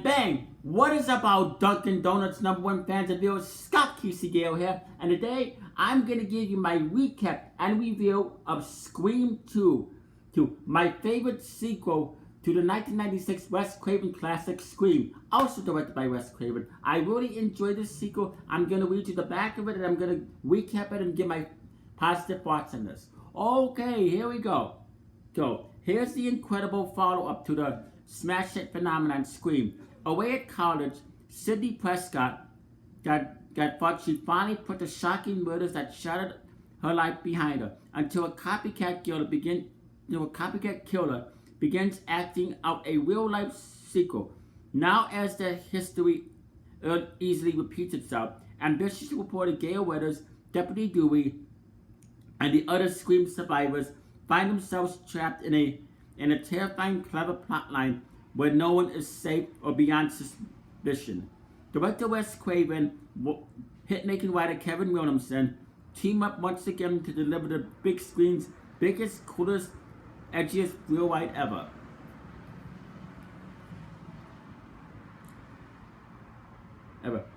bang! What is up, our Dunkin' Donuts #1 fans and viewers? Scott Casey Gale here, and today I'm gonna give you my recap and review of Scream 2, my favorite sequel to the 1996 Wes Craven classic Scream, also directed by Wes Craven. I really enjoyed this sequel. I'm gonna read you the back of it and I'm gonna recap it and give my positive thoughts on this. Okay, here we go. Here's the incredible follow-up to the smash hit phenomenon Scream. Away at college, Sidney Prescott thought she'd finally put the shocking murders that shattered her life behind her until a copycat killer begins acting out a real-life sequel. Now, as the history easily repeats itself, ambitious reporter Gail Weathers, Deputy Dewey, and the other Scream survivors find themselves trapped in a terrifying, clever plotline where no one is safe or beyond suspicion. Director Wes Craven, hit-making writer Kevin Williamson team up once again to deliver the big screen's biggest, coolest, edgiest real ride ever.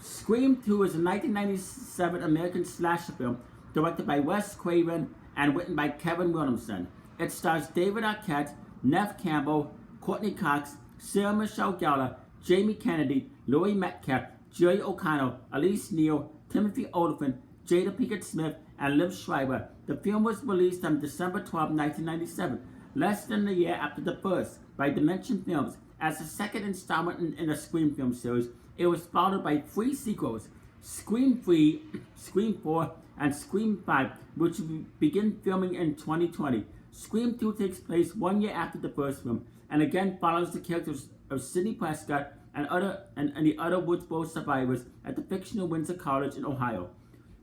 Scream 2 is a 1997 American slasher film directed by Wes Craven and written by Kevin Williamson. It stars David Arquette, Neve Campbell, Courtney Cox, Sarah Michelle Gellar, Jamie Kennedy, Laurie Metcalf, Jerry O'Connell, Elise Neal, Timothy Olyphant, Jada Pinkett Smith, and Liv Schreiber. The film was released on December 12, 1997, less than a year after the first, by Dimension Films. As the second installment in the Scream film series, it was followed by 3 sequels: Scream 3, Scream 4, and Scream 5, which will begin filming in 2020. Scream 2 takes place 1 year after the first film, and again follows the characters of Sidney Prescott and the other Woodsboro survivors at the fictional Windsor College in Ohio,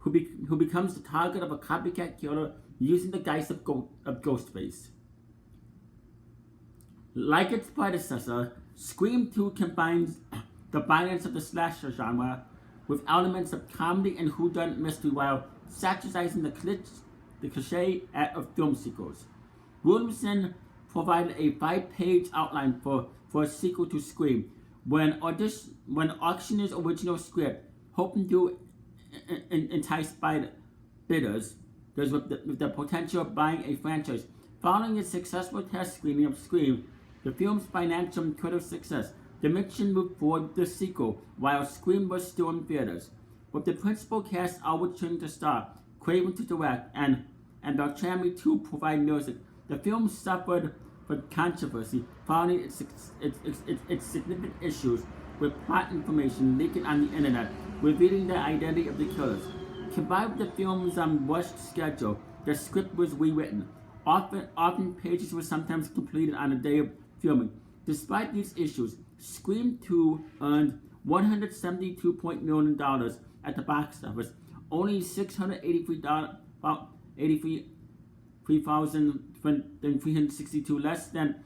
who becomes the target of a copycat killer using the guise of Ghostface. Like its predecessor, Scream 2 combines the violence of the slasher genre with elements of comedy and whodunit mystery while satirizing the cliche of film sequels. Williamson provided a 5-page outline for a sequel to Scream, when auctioning his original script, hoping to entice bidders with the potential of buying a franchise. Following a successful test screening of Scream, the film's financial and critical success, Dimension moved forward with the sequel while Scream was still in theaters. With the principal cast all returning to star, Craven to direct, and Beltrami to provide music, the film suffered from controversy following its significant issues with plot information leaking on the internet, revealing the identity of the killers. Combined with the film's rushed schedule, the script was rewritten. Often pages were sometimes completed on the day of filming. Despite these issues, Scream 2 earned $172 million at the box office, only $683,362 less than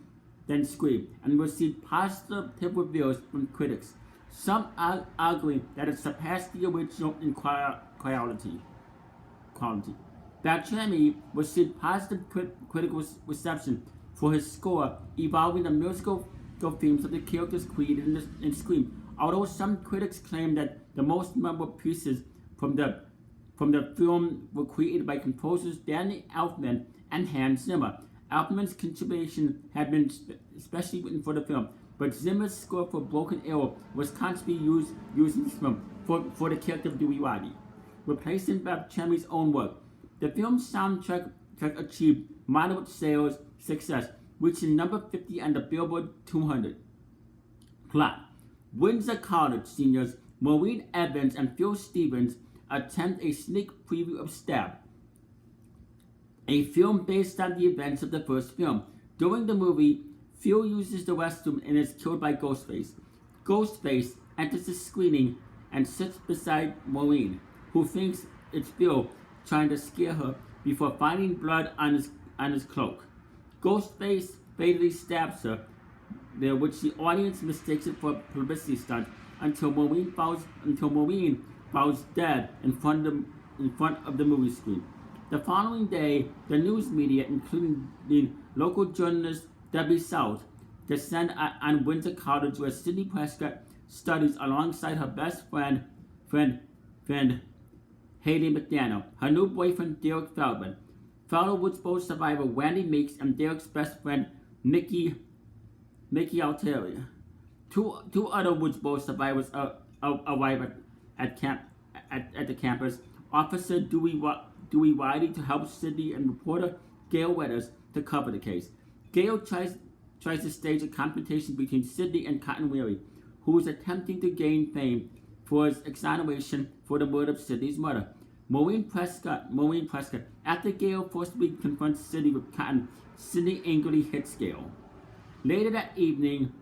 Scream, and received positive reviews from critics, some arguing that it surpassed the original in quality. Beltrami received positive critical reception for his score, evolving the musical themes of the characters created in Scream. Although some critics claim that the most memorable pieces from the film were created by composers Danny Elfman and Hans Zimmer. Elfman's contribution had been especially written for the film, but Zimmer's score for Broken Arrow was constantly used in this film for the character of Dewey Waddy, replacing Beltrami's own work. The film's soundtrack achieved moderate sales success, reaching number 50 on the Billboard 200. Plot: Windsor College seniors Maureen Evans and Phil Stevens attempt a sneak preview of Stab, a film based on the events of the first film. During the movie, Phil uses the restroom and is killed by Ghostface. Ghostface enters the screening and sits beside Maureen, who thinks it's Phil trying to scare her before finding blood on his cloak. Ghostface fatally stabs her there, which the audience mistakes it for a publicity stunt until Maureen falls dead in front of the movie screen. The following day, the news media, including the local journalist Debbie South, descend on Windsor College, where Sidney Prescott studies alongside her best friend, friend Haley McDaniel, her new boyfriend Derek Feldman, fellow Woods Bowl survivor Wendy Meeks, and Derek's best friend Mickey Altieri. Two other Woods Bowl survivors arrive at the campus. Officer Dewey Wiley to help Sidney and reporter Gail Weathers to cover the case. Gail tries to stage a confrontation between Sidney and Cotton Weary, who is attempting to gain fame for his exoneration for the murder of Sidney's mother. Maureen Prescott. After Gail forcibly confronts Sidney with Cotton, Sidney angrily hits Gail. Later that evening,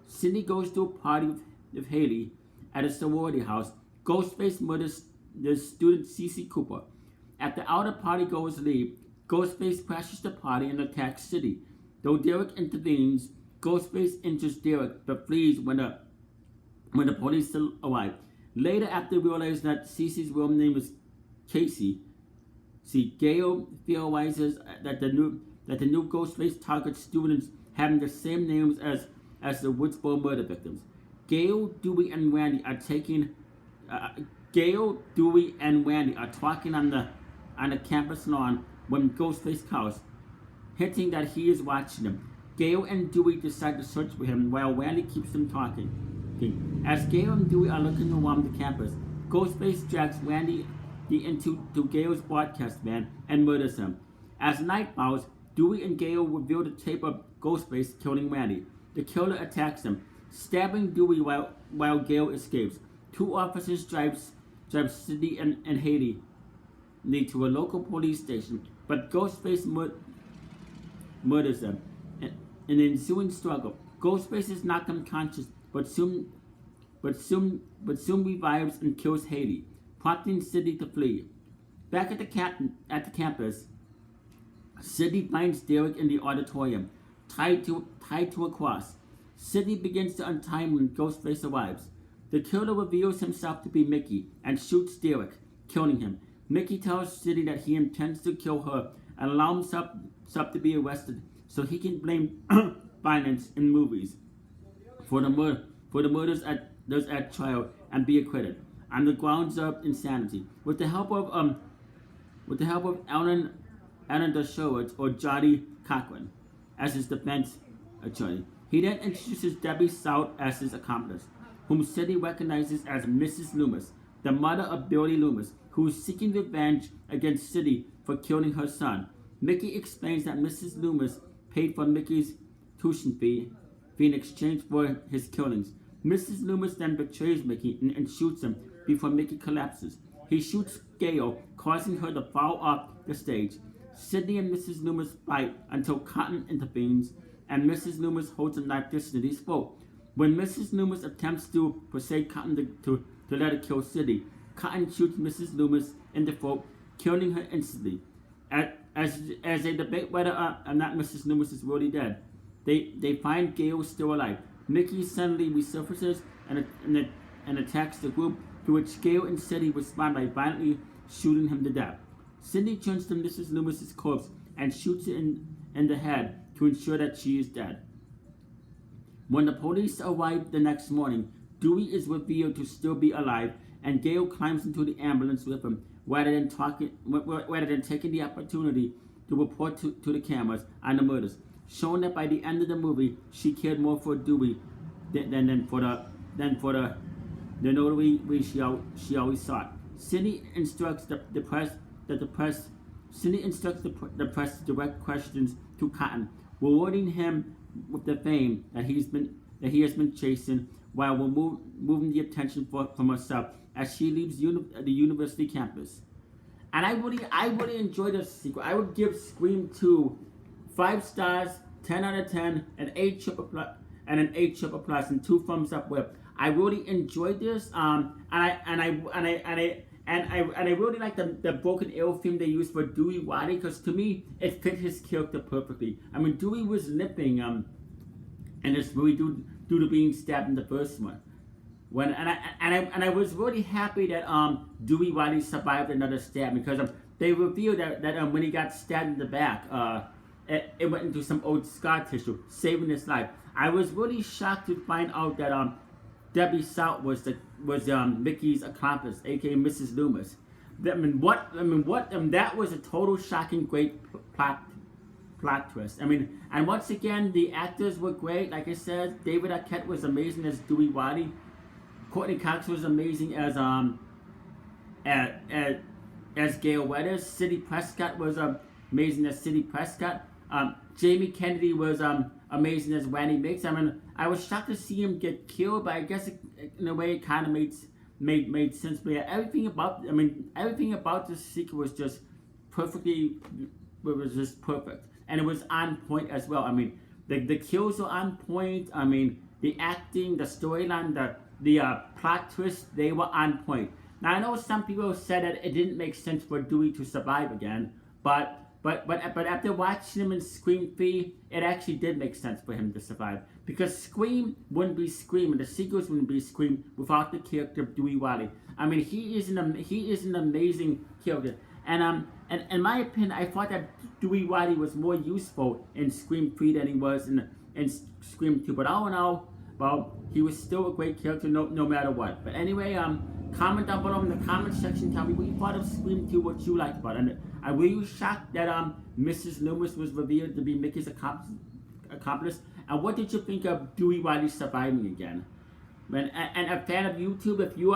Sidney goes to a party with Haley at a sorority house. Ghostface murders the student Cece Cooper. After all the partygoers leave, Ghostface crashes the party and attacks Sidney. Though Derek intervenes, Ghostface injures Derek but flees when the police arrive. Later, after realizing that Cece's real name is Casey, Gail theorizes that the new Ghostface targets students having the same names as the Woods Bowl murder victims. Gail, Dewey, and Randy are talking on the campus lawn when Ghostface calls, hinting that he is watching them. Gail and Dewey decide to search for him while Randy keeps them talking. As Gail and Dewey are looking around the campus, Ghostface drags Randy into Gail's broadcast van and murders him. As night falls, Dewey and Gail reveal the tape of Ghostface killing Randy. The killer attacks him, stabbing Dewey while Gail escapes. Two officers drive Sidney and Haley to a local police station, but Ghostface murders them. In the ensuing struggle, Ghostface is knocked unconscious, but soon revives and kills Haley, prompting Sidney to flee. Back at the campus, Sidney finds Derek in the auditorium, tied to a cross. Sidney begins to untie him when Ghostface arrives. The killer reveals himself to be Mickey and shoots Derek, killing him. Mickey tells Sidney that he intends to kill her and allow himself to be arrested so he can blame violence in movies for the murders at trial and be acquitted on the grounds of insanity. With the help of Alan Dershowitz or Jody Cochran as his defense attorney, he then introduces Debbie South as his accomplice, whom Sidney recognizes as Mrs. Loomis, the mother of Billy Loomis, who is seeking revenge against Sidney for killing her son. Mickey explains that Mrs. Loomis paid for Mickey's tuition fee in exchange for his killings. Mrs. Loomis then betrays Mickey and shoots him before Mickey collapses. He shoots Gail, causing her to fall off the stage. Sidney and Mrs. Loomis fight until Cotton intervenes, and Mrs. Loomis holds a knife to Sidney's throat. When Mrs. Loomis attempts to persuade Cotton to let her kill Sidney, Cotton shoots Mrs. Loomis in the throat, killing her instantly. As they debate whether or not Mrs. Loomis is really dead, they find Gail still alive. Mickey suddenly resurfaces and attacks the group, to which Gail and Sidney respond by violently shooting him to death. Sidney turns to Mrs. Loomis's corpse and shoots it in the head to ensure that she is dead. When the police arrive the next morning, Dewey is revealed to still be alive, and Gail climbs into the ambulance with him, rather than taking the opportunity to report to the cameras on the murders, showing that by the end of the movie, she cared more for Dewey than for the notary she always sought. Sidney instructs the press to direct questions to Cotton, rewarding him with the fame that he has been chasing, while moving the attention from herself as she leaves the university campus. And I really enjoyed this sequel. I would give Scream 2 5 stars, 10 out of 10, an 8 triple plus, and 2 thumbs up with. I really enjoyed this. And I really like the Broken Arrow theme they used for Dewey Wiley, because to me it fit his character perfectly. I mean, Dewey was limping in this movie due to being stabbed in the first one. I was really happy that Dewey Wiley survived another stab, because they revealed that when he got stabbed in the back, it went into some old scar tissue, saving his life. I was really shocked to find out that Debbie South was Mickey's accomplice, aka Mrs. Loomis. That was a total shocking, great plot twist. And once again, the actors were great. Like I said, David Arquette was amazing as Dewey Waddy. Courtney Cox was amazing as Gail Weathers. Sidney Prescott was amazing as Sidney Prescott. Jamie Kennedy was amazing as Randy Mix. I was shocked to see him get killed, but I guess in a way it kind of made sense. But yeah, everything about this sequel was just perfect, and it was on point as well. The kills were on point. The acting, the storyline, the plot twist, they were on point. Now I know some people said that it didn't make sense for Dewey to survive again, but after watching him in Scream 3, it actually did make sense for him to survive, because Scream wouldn't be Scream and the sequels wouldn't be Scream without the character of Dewey Waddy. He is an amazing character, and in my opinion, I thought that Dewey Waddy was more useful in Scream 3 than he was in Scream 2. But all in all, well, he was still a great character no matter what. But anyway, comment down below in the comment section. Tell me what you thought of Scream 2, what you liked about it. And were you shocked that Mrs. Loomis was revealed to be Mickey's accomplice? And what did you think of Dewey Waddy surviving again? And a fan of YouTube, if you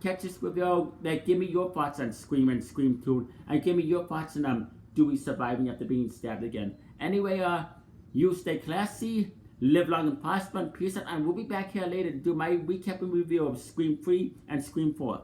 catch this video, give me your thoughts on Scream and Scream 2, and give me your thoughts on Dewey surviving after being stabbed again. Anyway, you stay classy, live long and prosper, and peace out. And we'll be back here later to do my recap and review of Scream 3 and Scream 4.